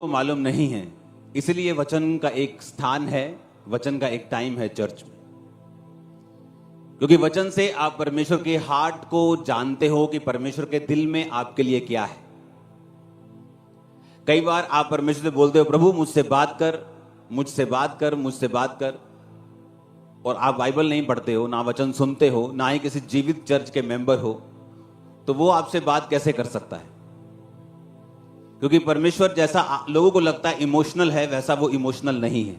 को मालूम नहीं है, इसलिए वचन का एक स्थान है, वचन का एक टाइम है चर्च में। क्योंकि वचन से आप परमेश्वर के हार्ट को जानते हो कि परमेश्वर के दिल में आपके लिए क्या है। कई बार आप परमेश्वर से बोलते हो, प्रभु मुझसे बात कर, मुझसे बात कर, मुझसे बात कर, और आप बाइबल नहीं पढ़ते हो, ना वचन सुनते हो, ना ही किसी जीवित चर्च के मेंबर हो, तो वो आपसे बात कैसे कर सकता है? क्योंकि परमेश्वर जैसा लोगों को लगता है इमोशनल है, वैसा वो इमोशनल नहीं है।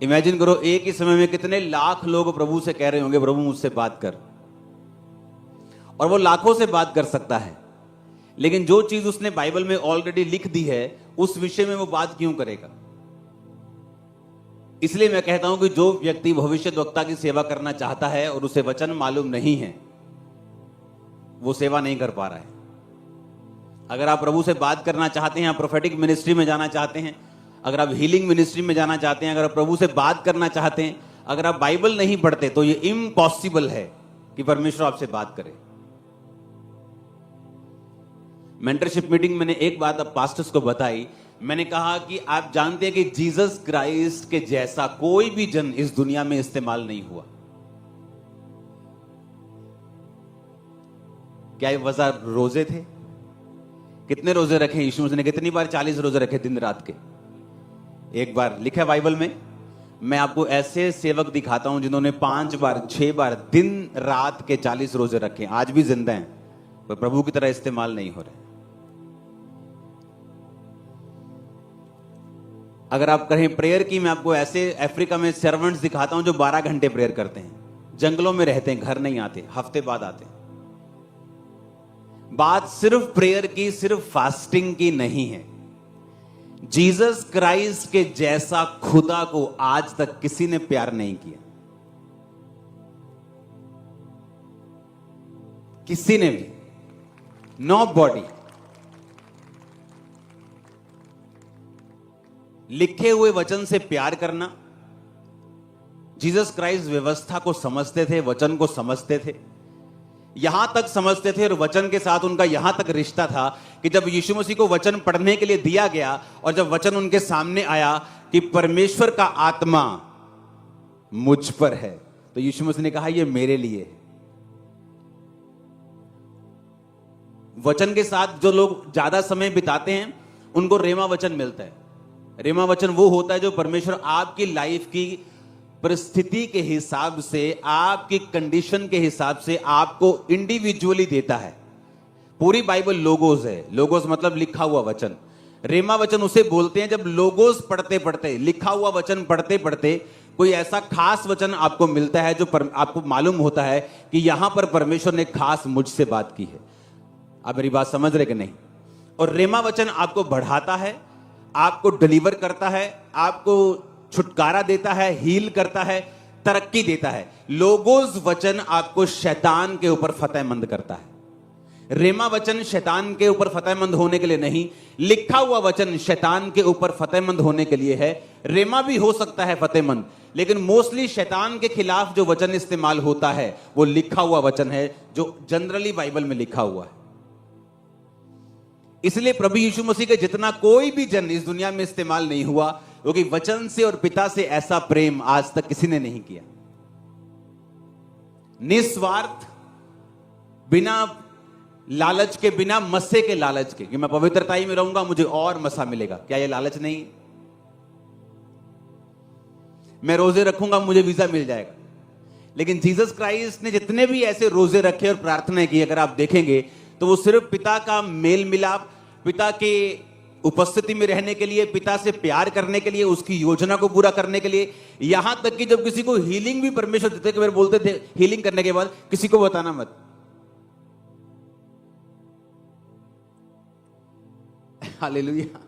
इमेजिन करो, एक ही समय में कितने लाख लोग प्रभु से कह रहे होंगे, प्रभु मुझसे बात कर, और वो लाखों से बात कर सकता है, लेकिन जो चीज उसने बाइबल में ऑलरेडी लिख दी है उस विषय में वो बात क्यों करेगा? इसलिए मैं कहता हूं कि जो व्यक्ति भविष्यद्वक्ता की सेवा करना चाहता है और उसे वचन मालूम नहीं है, वो सेवा नहीं कर पा रहा है। अगर आप प्रभु से बात करना चाहते हैं, आप प्रोफेटिक मिनिस्ट्री में जाना चाहते हैं, अगर आप हीलिंग मिनिस्ट्री में जाना चाहते हैं, अगर आप प्रभु से बात करना चाहते हैं, अगर आप बाइबल नहीं पढ़ते, तो ये इम्पॉसिबल है कि परमेश्वर आपसे बात करे। मेंटरशिप मीटिंग मैंने एक बात अब पास्टर्स को बताई। मैंने कहा कि आप जानते हैं कि जीसस क्राइस्ट के जैसा कोई भी जन इस दुनिया में इस्तेमाल नहीं हुआ। क्या ये वजह रोजे थे? कितने रोजे रखे यीशु मसीह ने? कितनी बार 40 रोजे रखे दिन रात के? एक बार लिखा है बाइबल में। मैं आपको ऐसे सेवक दिखाता हूं जिन्होंने 5 बार 6 बार दिन रात के 40 रोजे रखे, आज भी जिंदा हैं, पर प्रभु की तरह इस्तेमाल नहीं हो रहे। अगर आप कहें प्रेयर की, मैं आपको ऐसे अफ्रीका में सर्वेंट्स दिखाता हूं जो 12 घंटे प्रेयर करते हैं, जंगलों में रहते हैं, घर नहीं आते, हफ्ते बाद आते हैं। बात सिर्फ प्रेयर की, सिर्फ फास्टिंग की नहीं है। जीसस क्राइस्ट के जैसा खुदा को आज तक किसी ने प्यार नहीं किया, किसी ने भी, नो बॉडी। लिखे हुए वचन से प्यार करना। जीसस क्राइस्ट व्यवस्था को समझते थे, वचन को समझते थे, यहां तक समझते थे, और वचन के साथ उनका यहां तक रिश्ता था कि जब यीशु मसीह को वचन पढ़ने के लिए दिया गया और जब वचन उनके सामने आया कि परमेश्वर का आत्मा मुझ पर है, तो यीशु मसीह ने कहा, यह मेरे लिए है। वचन के साथ जो लोग ज्यादा समय बिताते हैं उनको रेमा वचन मिलता है। रेमा वचन वो होता है जो परमेश्वर आपकी लाइफ की परिस्थिति के हिसाब से, आपकी कंडीशन के हिसाब से आपको इंडिविजुअली देता है। पूरी बाइबल लोगोस है। लोगोस मतलब लिखा हुआ वचन। रेमा वचन उसे बोलते हैं जब लोगोस पढ़ते पढ़ते, लिखा हुआ वचन पढ़ते पढ़ते कोई ऐसा खास वचन आपको मिलता है जो आपको मालूम होता है कि यहां पर परमेश्वर ने खास मुझसे बात की है। आप मेरी बात समझ रहे कि नहीं? और रेमा वचन आपको बढ़ाता है, आपको डिलीवर करता है, आपको छुटकारा देता है, हील करता है, तरक्की देता है। लोगोस वचन आपको शैतान के ऊपर फतेहमंद करता है। रेमा वचन शैतान के ऊपर फतेहमंद होने के लिए नहीं, लिखा हुआ वचन शैतान के ऊपर फतेहमंद होने के लिए है। रेमा भी हो सकता है फतेहमंद, लेकिन मोस्टली शैतान के खिलाफ जो वचन इस्तेमाल होता है वो लिखा हुआ वचन है, जो जनरली बाइबल में लिखा हुआ है। इसलिए प्रभु यीशु मसीह के जितना कोई भी जन इस दुनिया में इस्तेमाल नहीं हुआ, क्योंकि वचन से और पिता से ऐसा प्रेम आज तक किसी ने नहीं किया। निस्वार्थ, बिना लालच के, बिना मस्से के लालच के, कि मैं पवित्रता में रहूंगा मुझे और मसा मिलेगा। क्या यह लालच नहीं? मैं रोजे रखूंगा मुझे वीजा मिल जाएगा। लेकिन जीसस क्राइस्ट ने जितने भी ऐसे रोजे रखे और प्रार्थनाएं की, अगर आप देखेंगे तो वो सिर्फ पिता का मेल मिलाप, पिता के उपस्थिति में रहने के लिए, पिता से प्यार करने के लिए, उसकी योजना को पूरा करने के लिए। यहां तक कि जब किसी को हीलिंग भी परमेश्वर देते थे, बोलते थे हीलिंग करने के बाद किसी को बताना मत। हालेलुया।